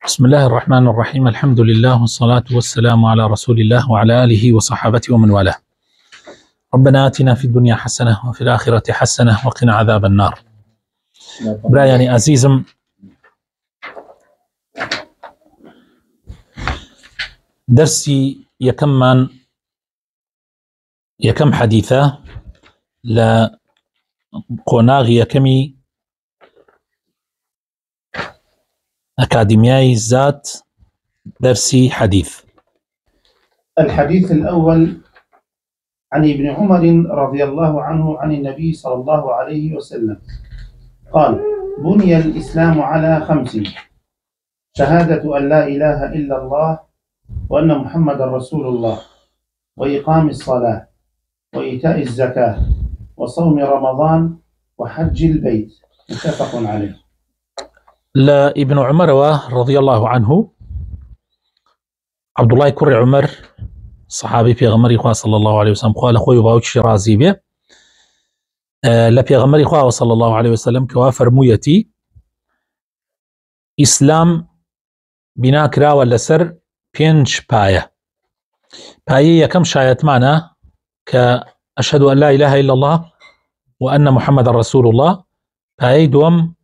بسم الله الرحمن الرحيم. الحمد لله والصلاة والسلام على رسول الله وعلى آله وصحابته ومن والاه. ربنا آتنا في الدنيا حسنة وفي الآخرة حسنة وقنا عذاب النار. برایانی عزیزم، درسی یەکەممان یەکەم حەدیثە لە قۆناغی یەکەمی أكاديمياي ذات درسي حديث. الحديث الأول عن ابن عمر رضي الله عنه عن النبي صلى الله عليه وسلم قال: بني الإسلام على 5: شهادة أن لا إله إلا الله وأن محمد رسول الله، وإقام الصلاة، وإيتاء الزكاة، وصوم رمضان، وحج البيت. متفق عليه. لا ابن عمر رضي الله عنه، عبد الله كري عمر صحابي پیغمبری خوا صلى الله عليه وسلم قال خوي باوچی راضی به لا پیغمبری خوا صلى الله عليه وسلم کوا فرمویتی اسلام بنا کراوە لەسەر 5 پایە یەکەم شایەتمانە کە أشهد أن لا إله إلا الله وأن محمد رسول الله. پایەی دووەم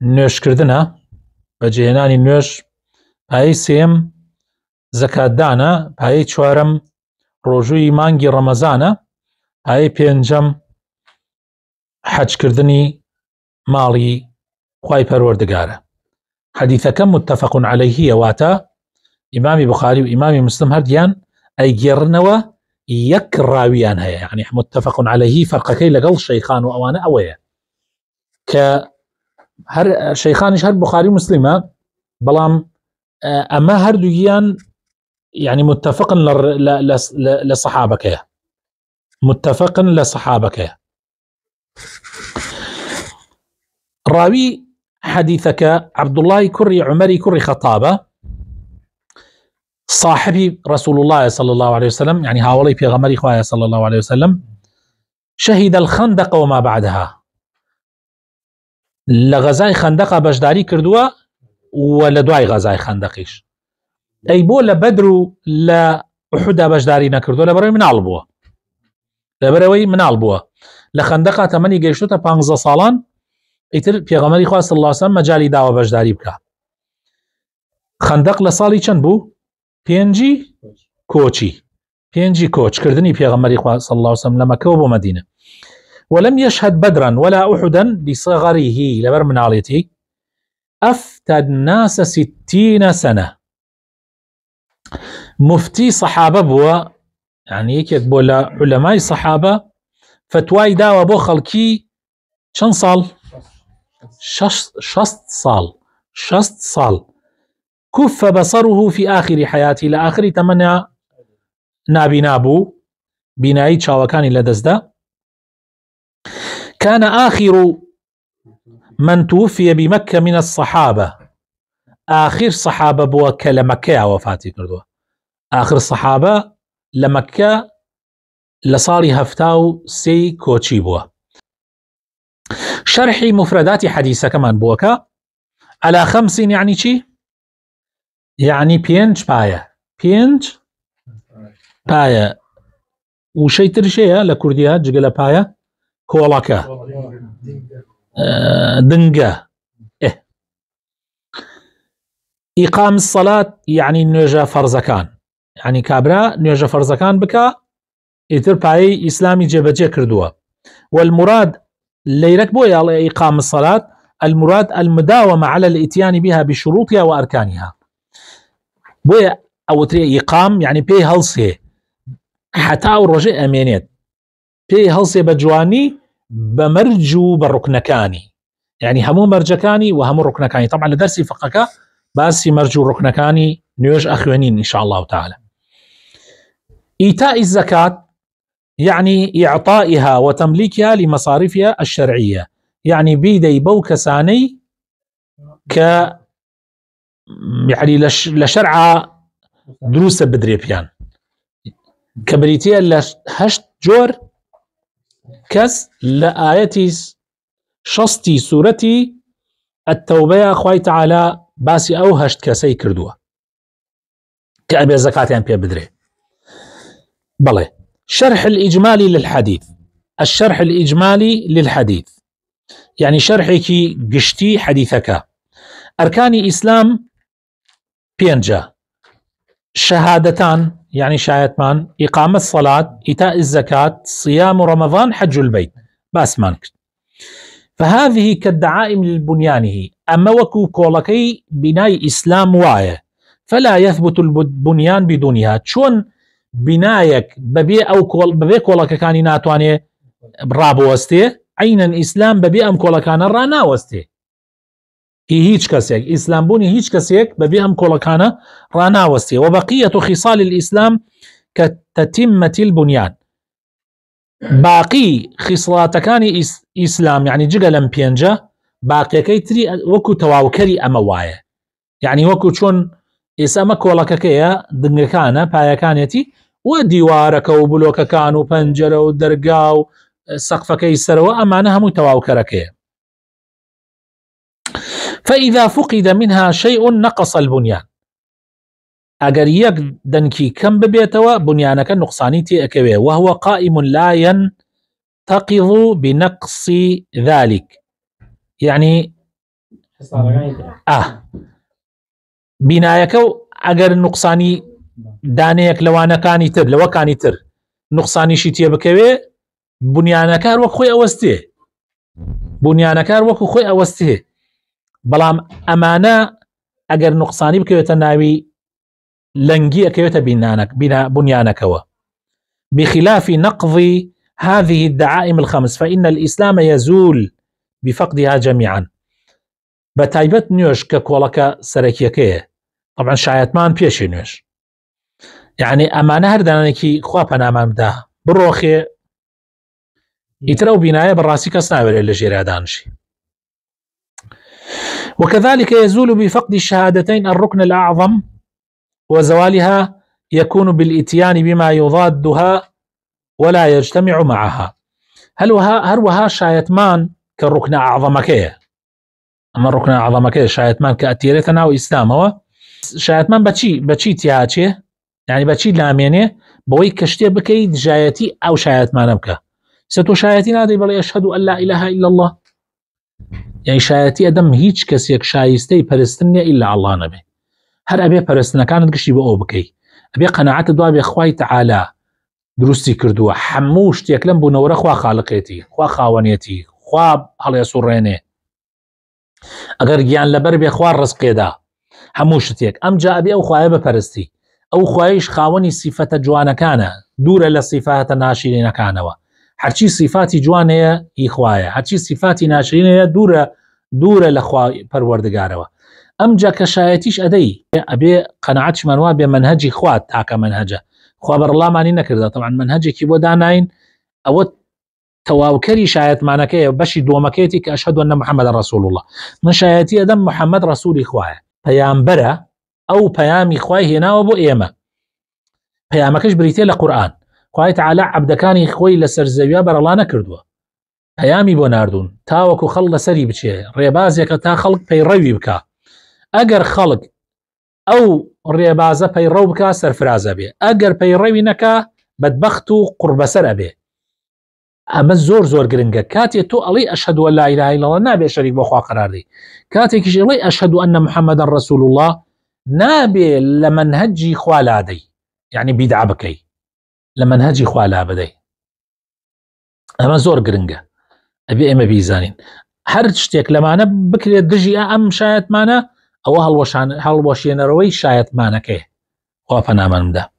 نوێژکردنە بەجێهێنانی نوێژ. پایەی سێم زەکاتدانە. پایەی چوارەم ڕۆژووی مانگی ڕەمەزانە. پایەی پێنجەم حەجکردنی ماڵی خوای پەروەردگارە. حەدیثەکە متفق عەلەیهیە، واتە ئیمامی بوخاری و ئیمامی مسلم هەردیان ئەیگێڕنەوە یەک ڕاویان هەیە، یعنی متفق عەلەیهی فەرقەکەی لەگەڵ شەیخان و ئەوانە ئەوەیە کە هەر شەیخانیش هەر بوخاری و مسلمە، بەڵام ئەمە هەردووگیان يعني متفق لصحابكه، متفق لصحابكه. راوي حديثك عبد الله كري عمري كري خطابة، صاحبي رسول الله صلى الله عليه وسلم، يعني هاولي بيغمري خوايا صلى الله عليه وسلم، شهد الخندق وما بعدها، لغزاي خندق بجداري كردوا ولدواي غزاي خندقيش، أي بۆ لە بەدر و لە ئوحودا بەشداری نەکردو، لەبەرەوەی مناڵ بووە. لە خەندەقا تەمەنی گەیشتوتە 15 ساڵان، ئیتر پێغەمبەری خوا صلی الله علیه و سلم مەجالی داوە بەشداری بکە. خەندەق لە ساڵی چەند بوو؟ 5 کۆچی، 5 کۆچکردنی پێغەمبەری خوا صلی الله علیه و سلم لە مەکە بۆ مەدینە. ولم يشهد بدرا ولا أحدا لصغره، لبر مناڵێتی. أفتى الناس 60 سنة، مفتي صحابة بوا، يعني يكيت بولا علماء صحابة فتواي داوا بو خلقي شن صال؟ 6 صال. كف بصره في آخر حياته، لآخر تمنى نابو بناي تشاوكاني لدزدا. كان آخر من توفي بمكة من الصحابة، آخر صحابة بوا كلمكة وفاتي كردوا، آخر صحابة لمكة لصالي هفتاو 3 كوتشي بوا. شرحي مفردات حديثة كمان بوكا على 5، يعني چي؟ يعني 5 باية وشي ترشيها لكرديها جقل باية كولاكا دنقة. إقام الصلاة يعني نوجه فرزكان، يعني كابرا نوجه فرزكان بكا إتر باي إسلامي جبجي كردوا. والمراد ليرك بويا إقام الصلاة، المراد المداومة على الإتيان بها بشروطها وأركانها. بويا أو تري إقام يعني بي هلسي حتى الرجاء أمينيت، بي هلسي بجواني بمرجو بالركنكاني، يعني همو مرجكاني وهمو ركنكاني. طبعا لدرسي فقكا باسي مرجو ركنكاني نيوج أخوانين إن شاء الله تعالى. إيتاء الزكاة يعني إعطائها وتمليكها لمصارفها الشرعية، يعني بيدي بوكساني ك يعني لشرع دروس بدريبيان كبريتيا لهشت جور كس لآياتي شستي سورتي التوبة خوي تعالى باسی ئەو هەشت کەسەی کردووە کە ئەبێ زەکاتیان پێ بدرێ. بەڵێ شرح الإجمالي للحديث. الشرح الإجمالي للحديث يعني شرحێکی گشتی حديثەکە. أركاني إسلام بينجا شهادتان يعني شايتمان، إقامة الصلاة، إيتاء الزكاة، صيام رمضان، حج البيت، بس مانك. فهذه كالدعائم للبنيانه، أما وكو كولكي بناي إسلام واية فلا يثبت البنيان بدونها. شون بنايك ببي أو ببي كولك كان ناتواني برابو وستي عينا إسلام ببي أم كولك كان رانا وستي هيج كسيك إسلام بوني هيج كسيك ببي أم كولك كان رانا وستي. وبقية خصال الإسلام كتتمة البنيان. باقي خصلات كان إسلام يعني جقلم بينجا باقي كيتري وكو تواوكري أموايا يعني وكو شون إسامة كولككيا دنگكانا بايكانيتي وديوارك وبلوككان وبنجرة ودرقاو سقفكي سروا أمانها متواوكركيا. فإذا فقد منها شيء نقص البنيان. أجر يك دنكي كم ببيتوا بنيانك نقصاني تأكوي وهو قائم لا ينتقض بنقص ذلك. يعني بنايك أجر نقصاني دانيك لوانا كاني تر لو كاني تر نقصاني شتي بكوي بنيانك وك خوي أوسته بنيانك وك خوي أوسته بلام أمانة أجر نقصاني بكوي تناوي لنجي أكيوت بنيانكوا. بخلاف نقض هذه الدعائم الخمس فإن الإسلام يزول بفقدها جميعا. بتايبت نيوش ككولك سركيكيه طبعا شايتمان بيشي نيوش يعني أمانة هردانكي خوابنا أمام ده بروخي يترو بناية بالراسي كسناور اللي جيرادانشي. وكذلك يزول بفقد الشهادتين الركن الأعظم وزوالها يكون بالإتيان بما يضادها ولا يجتمع معها. هل وها شايتمان كالركن أعظمكيه. أما الركن أعظمكيه شايتمان كأتيرتنا وإسلام هو شايتمان بچي تياتي يعني بچي لامينه بوي كشتي بكي جايتي أو شايتمان بك ستو شايتي نادي بل أشهد أن لا إله إلا الله يعني شايتي أدم هيج كسيك شايستي پرستنيا إلا الله نبي هر أبي پرستنا كانت قشي بأو بكي أبي قناعات دوا بإخواي تعالى دروستي كردوا حموش تيكلم بنورة خوا خالقيتي خوا خاونيتي خوا هل يسوريني اگر گیان لبر بخوار رزقی دا هموش تيك ام جاء بي او خواهي بپرستی او خواهيش خاوني صفة جوانا كان دور لصفات ناشرين كانوا هرچی صفاتي جوانه يخواهي هرچی صفاتي ناشرين دور لخوا پروردگاروا ام جا كشايتيش ادي ابي قناعتش منوا بمنهجي خوات تاك منهجه خبر الله ماني نكرده طبعا منهجي كي بوداناين او تواوكري شايت معناكيه بشي دومكيتي كأشهد أن محمد رسول الله من شايتي أدم محمد رسول إخواه بيامبرا أو بيام إخواه هنا وبو إيما بيامكش بريتي لقرآن خواه تعالى عبدكاني إخوي لسرزويا بر الله نكردوا بيامي بوناردون تاوكو خل سري بچه ريبازيك تا خلق بيروي بكا أجر خلق أو ريبازة بيرو بكا سرفرازة بي أجر بيروي نكا بدبختو قرب سر أبي أما زور قرنجا كاتي تو ألي أشهد أن لا إله إلا الله نابي شريك بأخوة قرار دي كاتي كيش ألي أشهد أن محمد رسول الله نابي لمنهجي خوالا دي يعني بيدع بكي لمنهجي خوالا بدي أما زور قرنجا أبي إما بيزانين هرشتك لما أنا بكري دجي أم شايت مانا أو هالوشين روي شايت مانا كي وفنا من ده.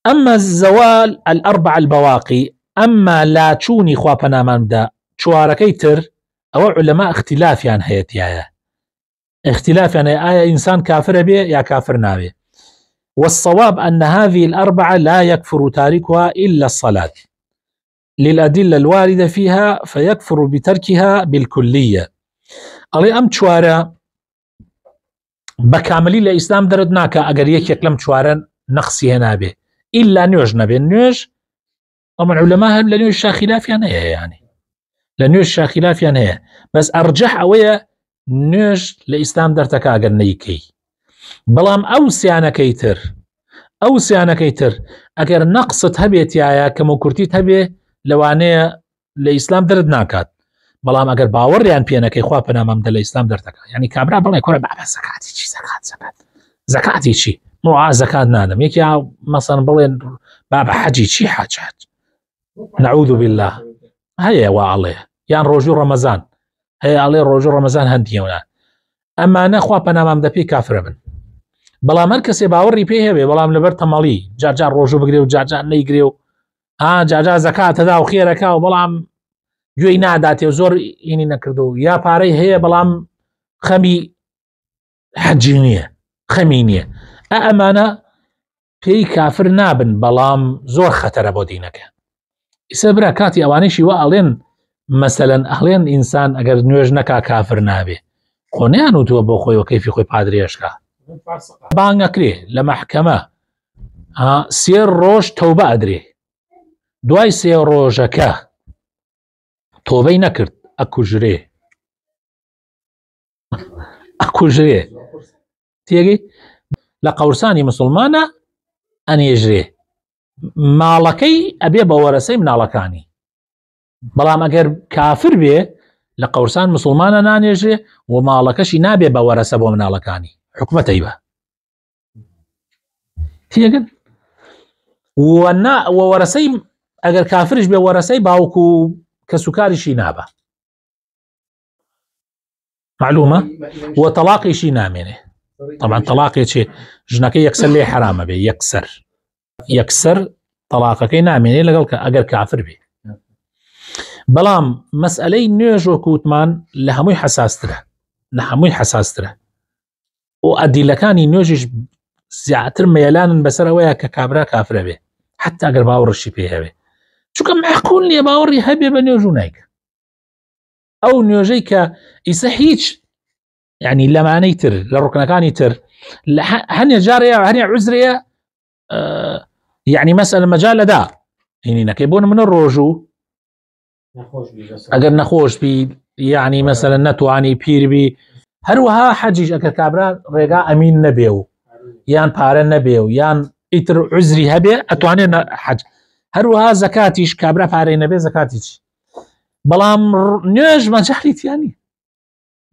أما الزوال الأربع البواقي أما لا تشوني خوابنا ممدا شواركيتر أو علماء اختلاف يعني هيتيايا اختلاف يعني آية إنسان كافر بي يا كافر نابي. والصواب أن هذه الأربعة لا يكفر تاركها إلا الصلاة للأدلة الواردة فيها فيكفر بتركها بالكلية. ألي أم شوارا بكاملي لإسلام دردناك أقر يكلم شوارا نقصي هنا به إلا نيوج نبي نيوج طبعا علماء لنيوج شا خلاف يعني لنيوج شا خلاف يعني بس أرجح أويا نوێژ لە ئیسلام دەرتەکە ئەگەر نەیکەی. بەڵام ئەو سیانەکەی تر ئەگەر نەقست هەبێتایە کەم و کورتیت هەبێ لەوانەیە لە ئیسلام دەرت ناکات. بەڵام ئەگەر باوەڕیان پێنەکەی خوا پەنامەمدە لە ئیسلام دەرتەکە. یعنی کابرا بڵێ کۆرە بابە زەکاتی چی زەکاتی چی زەکات نادەم، یەکی مەسەن بڵێن بابە حەجی چی حاجات نەعوذ بالله هەیە واڵێ یان ڕۆژوو ڕەمەزان هەیە ئەڵێ ڕۆژوو ڕەمەزان هەندیەوە ئەمانە خوا پەنامەمدە پێی کافرە بن. بەڵام هەر کەسێ باوەڕی پێ هەبێ بەڵام لەبەر تەمەڵی جارجار ڕۆژوو بگرێ و جارجار نەیگرێ و جارجار زەکاتەدا و خێرەکە و بەڵام گوێی ناداتێ و زۆر ئینی نەکردو و یا پارەی هەیە بەڵام خەمی حەجی نییە خەمی نییە ئەمانە پێی کافر نابن بەڵام زۆر خەتەرە بۆ دینەکە. ئیسە برا کاتی ئەوانەیشی وا ئەڵێن مەسەلەن ئەڵێن ئینسان ئەگەر نوێژ نەکا کافر نابێ خۆنیان وتووە بۆ خۆی و کەیفی خۆی پادرێشکە بانگەکرێ لە مەحکەمە 3 ڕۆژ تەوبە ئەدرێ دوای 3 ڕۆژەکە تۆبەی نەکرد ئەکوژرێ تێگەی لە قەورسانی مسلمانە ئەنێژرێ ماڵەکەی ئەبێ بە وەرەسەی مناڵەکانی. بەڵام ئەگەر کافر بێ لە قەورسان مسلمانە نانێژێ و ماڵەکەشی نابێ بە وەرەسە بۆ مناڵەکانی حکومەتەی بە تێگەن وەرەسەی ئەگەر کافرش بێ وەرەسەی باوکو کە سوکاریشی نابە معلومە و تەلاقیشی نامێنێ. طبعا تەلاقی چێ ژنەکە یەکسەر لێ حرامە بێ یەکسەر تەلاقەکەی نامێنێ لەگەڵ کە ئەگەر کافر بێ. بەڵام مەسئلەی نوێژ وەکوتمان لە هەمووی حەساسترە و ئەدیلەکانی نوێژیش زیاتر مەیلانن بەسەر ئەوەیە کە کابرا کافرە بێ حتا ئەگەر باوەڕشی پێ هەبێ چونکە معقول نییە باوەڕی هەبێ بە نوێژ و نایکە. ئەو نوێژەی کە ئیسە هیچ یعنی لەمانەی تر لە ڕوکنەکانی تر هەنێ جارەیە هەنێ عوزرەیە یعنی مەسئلە مەجال لەدا هینینەکەی بۆ منە ڕۆژوو ئەگەر نەخۆش بی یعنی مەسەلەن نەتوانی پیربی هەروەها حەجیش ئەگەر کابرا ڕێگا ئەمین نەبێ و یان پارە نەبێ و یان ئیتر عوزری هەبێ ئەتوانێت حەج هەروەها زەکاتیش کابرا پارەی نەبێ زەکاتیچ. بەڵام نوێژ مەجاڵی تیانی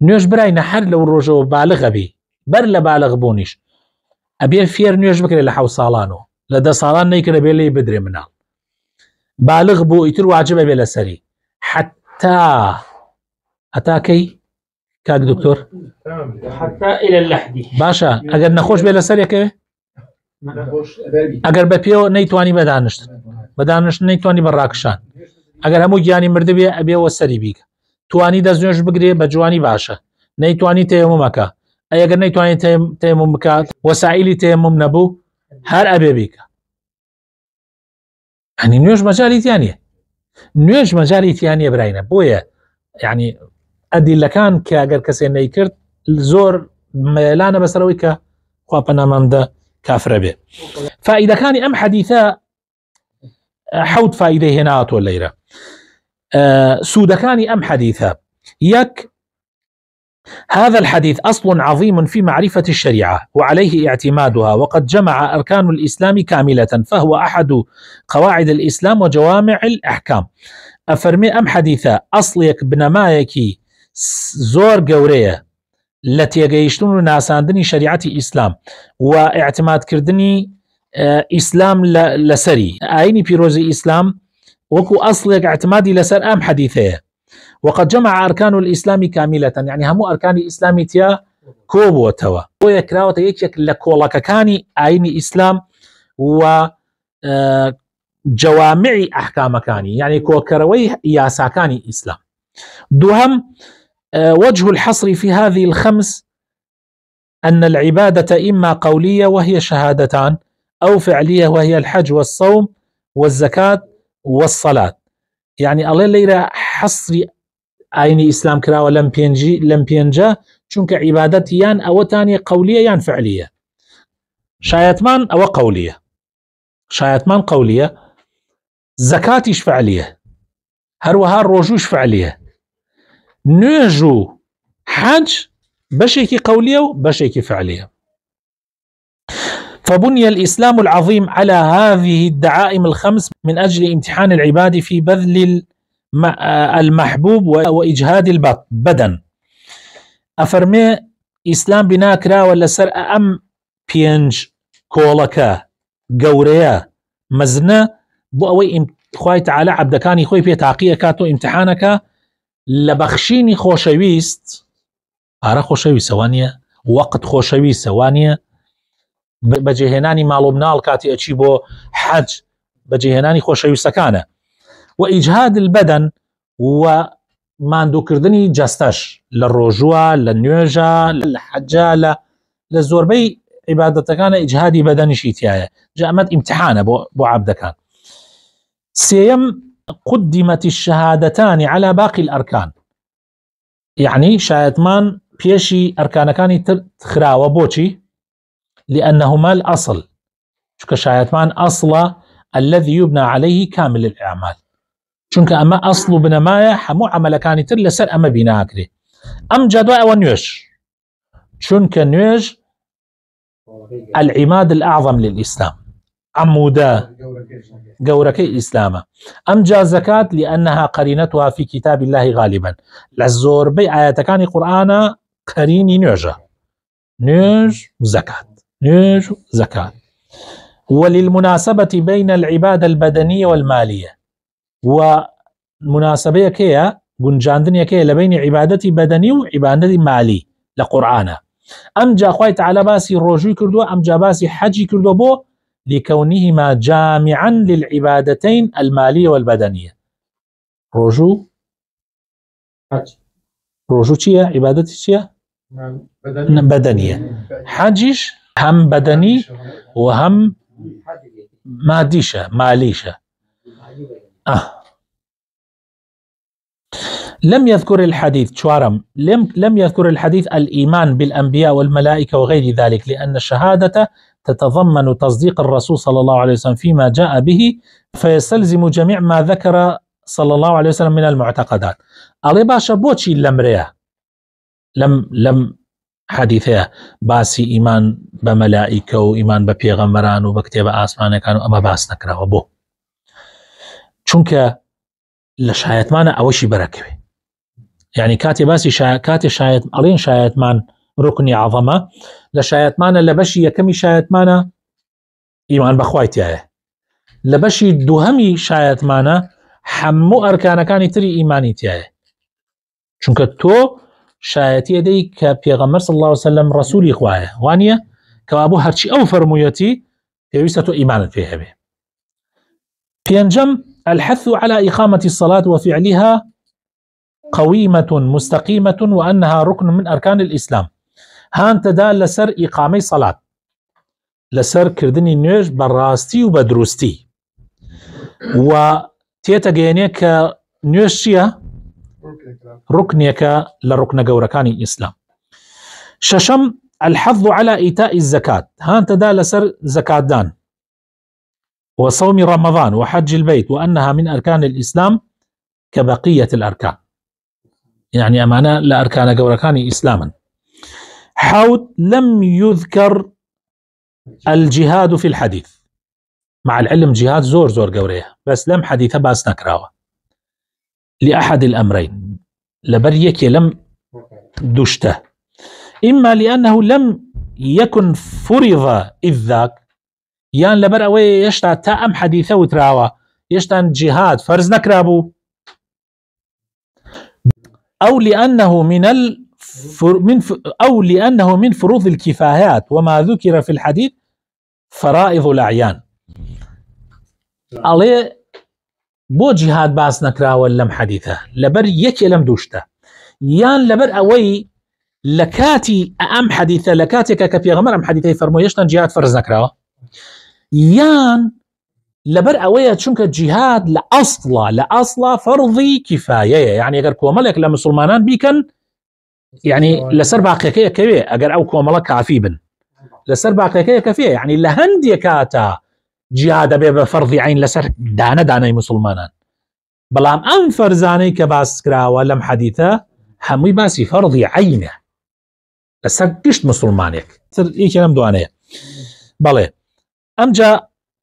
نوێژ براینە هەر لەو ڕۆژەوە بالغ بی بەر لە بالغ بوونیش ئەبێ فێر نوێژ بکرێت لە 7 ساڵانەوە لە 10 ساڵان نەیکرە بێ لی بدرێ مناڵ بالغ بوو ئیتر واجبە بێ لەسەری حتا کەی کاک دکتۆر باشە ئەگەر نەخۆش بێ لەسەرێکەوێ ئەگەر بە پێوە نەیتوانی بەدانشت نەیتوانی بەڕاکشان ئەگەر هەموو گیانی مردە بێ ئەبێەوە سەری بیکە توانی دەستنوێژ بگرێ بە جوانی باشە نەیتوانی تەیەمومەکە ئەگەر نەیتوانی تەیەموم بکات وەسائلی تەیەموم نەبوو هەر ئەبێ بیکە. ینی نوێژ مەجالی تیانە براینە بۆیە یعنی ئەدیلەکان کە ئەگەر کەسێ نەیکرد زۆر مەیلانە بەسەرەوەی کە خوا پەنامەمدە کافرە بێ. فائیدەکانی ئەم حەدیثە 7 فائیدەی هێناوەتەوە لەیرە. سودەکانی ئەم حەدیثە یەک هذا الحديث أصل عظيم في معرفة الشريعة وعليه اعتمادها وقد جمع أركان الإسلام كاملة فهو أحد قواعد الإسلام وجوامع الأحكام. أفرمي أم حديثة أصليك بنمايكي زور قورية التي يجيشتون ناساندني شريعة إسلام واعتماد كردني إسلام لسري أيني بيروزي إسلام وكو أصليك اعتمادي لسر أم حديثة وقد جمع أركان الإسلام كاملة يعني همو أركان الإسلام تيا كوبو توا ويكراوة يكيك لكولككاني أين إسلام و جوامع أحكام كاني يعني كوكروي ياساكاني إسلام. دوهم وجه الحصر في هذه الخمس أن العبادة إما قولية وهي شهادتان أو فعلية وهي الحج والصوم والزكاة والصلاة. يعني الله ليرى حصري ئاینی ئیسلام کراوە لەم پێنجە چونکە عیبادەت یان ئەوە تانیە قەولیە یان فعلیە. شایەتمان ئەوە قەولیە زەکاتیش فعلیە هەروەها ڕۆژوش فعلیە نوێژ و حج بشيكي قولية وبشيكي فعلية. فبني الإسلام العظيم على هذه الدعائم الخمس من أجل امتحان العباد في بذل المحبوب وإجهاد البدن. أفرمي إسلام بناكرا ولا سر أم بينج كولكا قوريا مزنة بو أوي خوي تعالى عبدكاني خوي بي تعقية كاتو امتحانك لبخشيني خوشويست أرى خوشويست وانيا وقت خوشويست وانيا بجهناني مالو منال كاتي أشي بو حج بجهناني خوشويست كان وإجهاد البدن وماندو كردني جاستش للرجوع للنيوجا للحجة للزوربي عبادة كان إجهادي بدني شيتيايا جاءمت امتحانه بو عبدكان. سيم قدمت الشهادتان على باقي الأركان، يعني شايتمان بيشي أركان كاني تخراوة بوشي لأنهما الأصل، شكا شايتمان أصل الذي يبنى عليه كامل الأعمال، شنك أما أصل بنمايا حمو عمل كاني تر لسر أما بناكري أم جدواء ونيوش، شنك نيوش العماد الأعظم للإسلام عمودا قوركي الإسلام. أم جاء زكاة لأنها قرينتها في كتاب الله غالبا للزور بي آياتكاني قرآن قريني نيوجا نيوج زكاة نيوج زكاة. وللمناسبة بين العبادة البدنية والمالية، ومناسبة كيا قنجاندنيا كيا لبين عبادتي بدني وعبادتي مالي لقرآن. أم جاء خوي تعالى باسي روجي كردو أم جاء باسي حجي كردو بو لكونهما جامعا للعبادتين المالية والبدنية. روجو حج روجو چيا عبادتي چيا بدنية، حجيش هم بدني وهم ماديشة ماليشة. لم يذكر الحديث شوارم لم يذكر الحديث الإيمان بالأنبياء والملائكة وغير ذلك، لأن الشهادة تتضمن تصديق الرسول صلى الله عليه وسلم فيما جاء به، فيستلزم جميع ما ذكر صلى الله عليه وسلم من المعتقدات. ألي باشا بوشي لمريا لم حديثه باسي إيمان بملائكة وإيمان ببيغمبران وبكتاب آسمان كانوا أما باس نكره وبو چونك لشايتمان أوشي بركوي، يعني كاتي باسي كاتي شايت ألين شايتمان ركني عظمة لشايتمان لبشي يكمي شايتمان إيمان بخوايتياه لبشي دوهمي شايتمان حمو أركان كاني تري إيمانيتياه، چونك تو شايتي دي كبيغمبر صلى الله عليه وسلم رسولي خواه وانيا كوابو هرشي أو فرمويتي يويستو إيمان فيها به. بينجم الحث على إقامة الصلاة وفعلها قويمة مستقيمة وأنها ركن من أركان الإسلام. هان تدا لسر إقامة صلاة لسر كردني نيوش براستي وبدروستي وتيتقينيك نيوشيا ركنيك لركن قوركان الإسلام. ششم الحظ على إيتاء الزكاة، هان تدا لسر زكاة دان وصوم رمضان وحج البيت، وأنها من أركان الإسلام كبقية الأركان، يعني أمانة لأركان قوركان إسلاما. حوت لم يذكر الجهاد في الحديث، مع العلم جهاد زور قوريه بس لم حديثة باس نكراوه لأحد الأمرين لبريك لم دشته، إما لأنه لم يكن فرض إذ ذاك يان لبر أوي يشتا تأم حديثة وتراوه يشتان جهاد فرز نكرابو، أو لأنه من فروض الكفايات وما ذكر في الحديث فرائض الأعيان. عليه بو جهاد باس نكراوه لم حديثة لبر يكي لم دوشته، يان لبر أوي لكاتي أم حديثة لكاتي كبيغمر أم حديثة فرمو يشتان جهاد فرز نكراوه، يان لبر أوي چونك جهاد لأصلا فرضي كفاية، يعني أجر كوملك لمسلمانان بيكن يعني لسر باقيكية كفية، أجر أو كوملك كافي بن لسر باقيكية كفية، يعني لهندي كاتا جهاد بفرض عين لسر دانا مسلمانان، بلام أم فرزاني كباس كراوة لم حديثة هەمووی باسی فەرضی عینە لەسەر گشت مسلمانێک ئیکە لەم دوانەیە. بەڵێ ئەمجا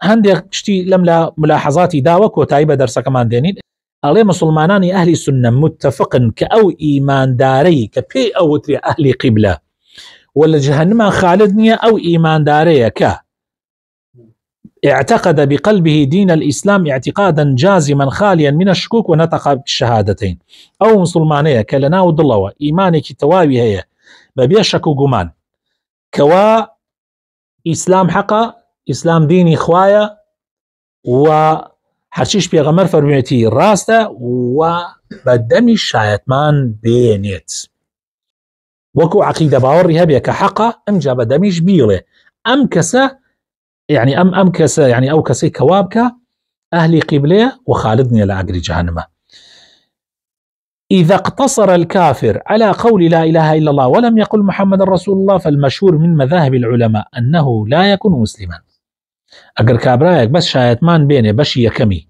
هەندێک شتی لەم لە ملاحەزاتی داوە کۆتایی بە دەرسەکەمان دێنین. ئەڵێ مسلمانانی ئەهلی سنە متفقن کە ئەو ئیماندارەی کە پێی ئەو وترێ ئەهلی قیبلە و لە جەهەنەما خالد نییە ئەو ئیماندارەیە کە اعتقد بقلبه دين الإسلام اعتقادا جازما خاليا من الشكوك ونطق بالشهادتين. أو مسلمانية كلنا ودلوا إيمانك تواوي هي ببيع شك وجمان كوا إسلام حقا إسلام ديني خوايا وحرشيش بيغمر فرميتي راسته وبدمي الشايتمان بينيت وكو عقيدة باوري هبيا كحقا أم جاب دميش بيله أم كسا يعني أم كسا يعني أو كسي كوابك أهلي قبلية وخالدني لأجري جهنم. إذا اقتصر الكافر على قول لا إله إلا الله ولم يقل محمد رسول الله فالمشهور من مذاهب العلماء أنه لا يكون مسلما. أجر كابرايك بس شايتمان بيني بشي يكمي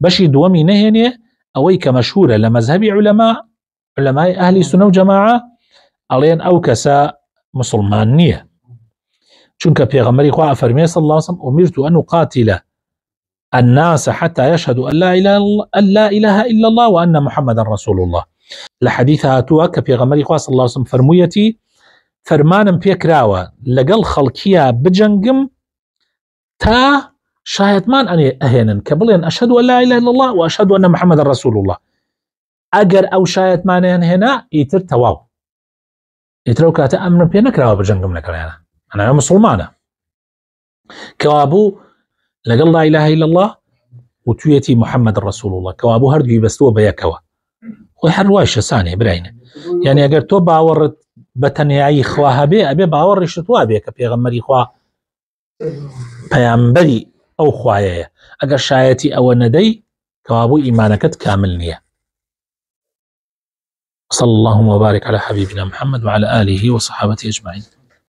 بشي دومي نهيني أويك مشهورة لمذهب علماء أهل السنة وجماعة ألين أو كسا مسلمانية. چونك پیغمبری خواه فرمی صلی الله علیه وسلم امرت ان اقاتل الناس حتى يشهدوا ان لا اله الا الله وان محمد رسول الله. لحديث هاتوا كبيغمبری خواه صلی الله علیه وسلم فرمویتی فرمانم پیکراوه لقل خلقیا بجنگم تا شاهدمان ان اهينن كبلين اشهد ان لا اله الا الله واشهد ان محمد رسول الله. اگر او شاهدمان هنا يتر تواو يترو كاتا امر بينكراوه بجنگم نكرانا أنا مسلمانة كوابو لقل لا إله إلا الله وتويتي محمد رسول الله كوابو هردو يبستوه بيكوا ويحرواش ثانية براينة يعني أقر تو باورت بتنياي خواها بي أبي باور رشتوا بيك بيغمري خواه بيانبري أو خوايا أقر شايتي أو ندي كوابو إيمانكت كامل نية. صلى الله وبارك على حبيبنا محمد وعلى آله وصحابته أجمعين.